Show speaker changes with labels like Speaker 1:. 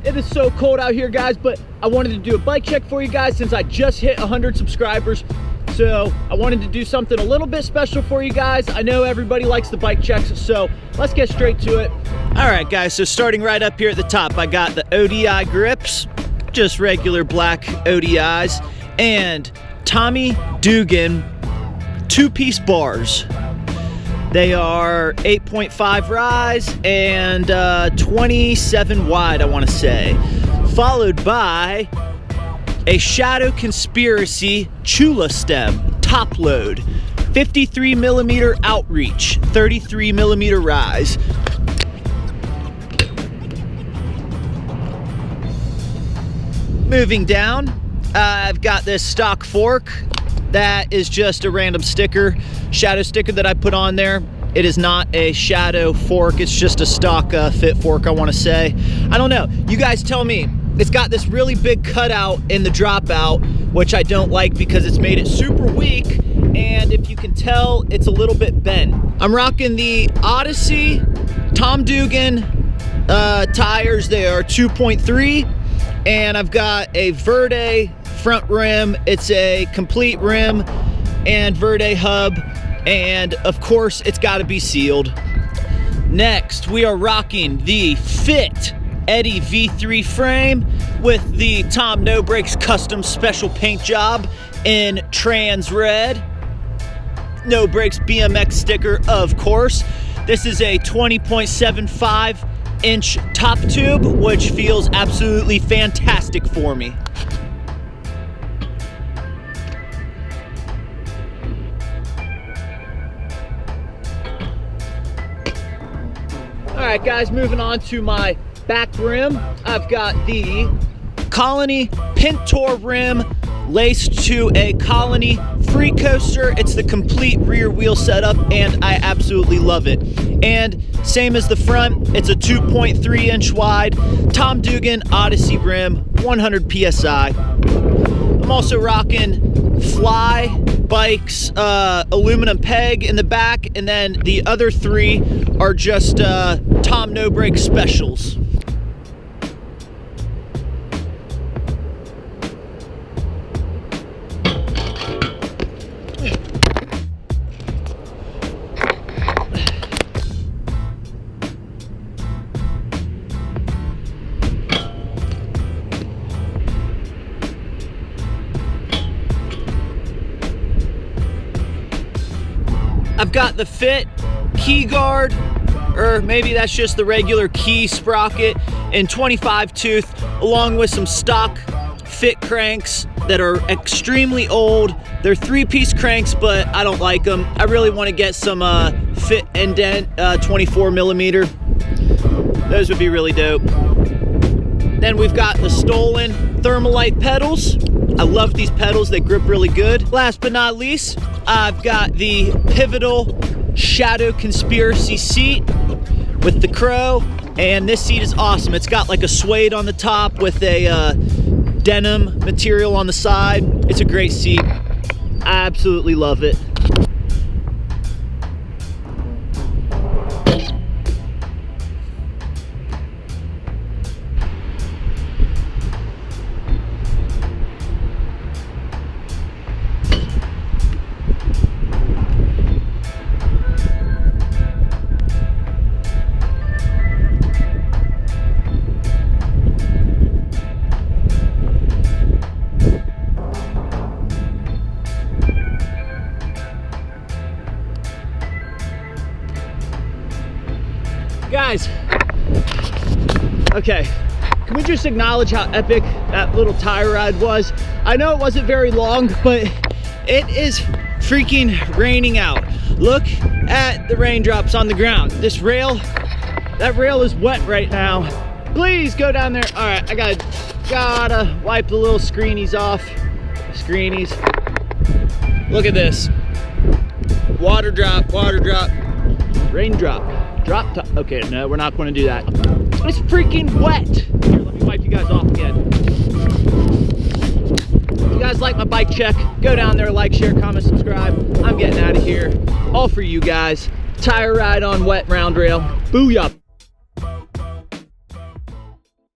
Speaker 1: It is so cold out here, guys, but I wanted to do a bike check for you guys since I just hit 100 subscribers. So I wanted to do something a little bit special for you guys. I know everybody likes the bike checks, so let's get straight to it. All right, guys, so starting right up here at the top, I got the ODI grips, just regular black ODIs, and Tommy Dugan two-piece bars. They are 8.5 rise and 27 wide, I want to say. Followed by a Shadow Conspiracy Chula stem, top load. 53 millimeter outreach, 33 millimeter rise. Moving down, I've got this stock fork. That is just a random sticker, Shadow sticker that I put on there. It is not a Shadow fork, it's just a stock fit fork, I want to say. I don't know, you guys tell me. It's got this really big cutout in the dropout, which I don't like because it's made it super weak, and if you can tell, it's a little bit bent. I'm rocking the Odyssey Tom Dugan tires. They are 2.3, and I've got a Verde front rim. It's a complete rim and Verde hub, and of course it's got to be sealed. Next, we are rocking the Fit Eddie V3 frame with the Tom No Brakes custom special paint job in trans red. No Brakes BMX sticker, of course. This is a 20.75 inch top tube, which feels absolutely fantastic for me. All right, guys, moving on to my back rim. I've got the Colony Pintor rim laced to a Colony Free Coaster. It's the complete rear wheel setup, and I absolutely love it. And same as the front, it's a 2.3 inch wide Tom Dugan Odyssey rim, 100 PSI. I'm also rocking Fly Bikes aluminum peg in the back, and then the other three are just Tom No Brakes specials. I've got the Fit key guard, or maybe that's just the regular key sprocket in 25 tooth, along with some stock Fit cranks that are extremely old. They're 3-piece cranks, but I don't like them. I really want to get some Fit indent 24 millimeter. Those would be really dope. Then we've got the Stolen Thermalite pedals. I love these pedals, they grip really good. Last but not least, I've got the Pivotal Shadow Conspiracy seat with the Crow, and this seat is awesome. It's got like a suede on the top with a denim material on the side. It's a great seat. I absolutely love it. Guys, okay, can we just acknowledge how epic that little tire ride was? I know it wasn't very long, but it is freaking raining out. Look at the raindrops on the ground. This rail, that rail is wet right now. Please go down there. All right, I gotta wipe the little screenies off. Screenies. Look at this. Water drop, raindrop. Drop top. Okay, no, we're not going to do that. It's freaking wet. Here, let me wipe you guys off again. guys like my bike check, go down there, like, share, comment, subscribe. I'm getting out of here. All for you guys. Tire ride on wet round rail. Booyah.